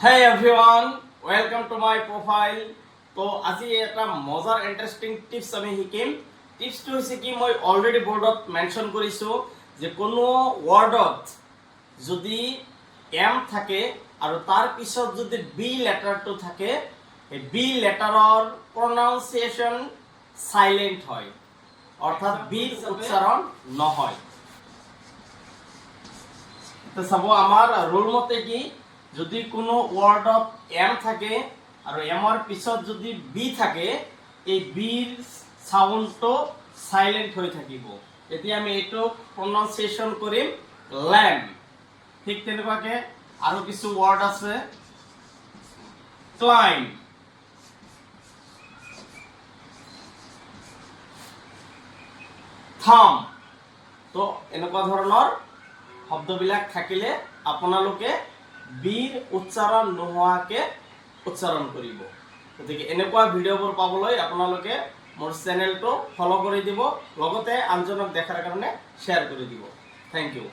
Hey everyone, welcome to my profile. তো আজি এটা মজাৰ ইন্টাৰেষ্টিং টিপছ আমি শিকিম। টিপছটো হৈছে কি মই অলৰেডি বোৰ্ডত মেনশ্যন কৰিছোঁ যে কোনো ৱৰ্ডত যদি এম থাকে আৰু তাৰ পিছত যদি বি লেটাৰটো থাকে এই বি লেটাৰৰ প্ৰনাউন্সিয়েশ্যন সাইলেন্ট হয়, অৰ্থাৎ বিৰ উচ্চাৰণ নহয়। তো চাব আমাৰ ৰুল মতে কি যদি কোনো ৱৰ্ডত এম থাকে আৰু এমৰ পিছত যদি বি থাকে এই বিৰ সাউন্ডটো সাইলেন্ট হৈ থাকিব। এতিয়া আমি এইটো প্ৰনাউন্সিয়েশ্যন কৰিম ল্যাম্প। ঠিক তেনেকুৱাকে আৰু কিছু ৱৰ্ড আছে ক্লাইম্ব, থাম। তো এনেকুৱা ধৰণৰ শব্দবিলাক থাকিলে আপোনালোকে বিৰ উচ্চাৰণ নোহোৱাকে উচ্চাৰণ কৰিব। গতিকে এনেকুৱা ভিডিঅ'বোৰ পাবলৈ আপোনালোকে মোৰ চেনেলটো ফলো কৰি দিব, লগতে আনজনক দেখাৰ কাৰণে শ্বেয়াৰ কৰি দিব। Thank U.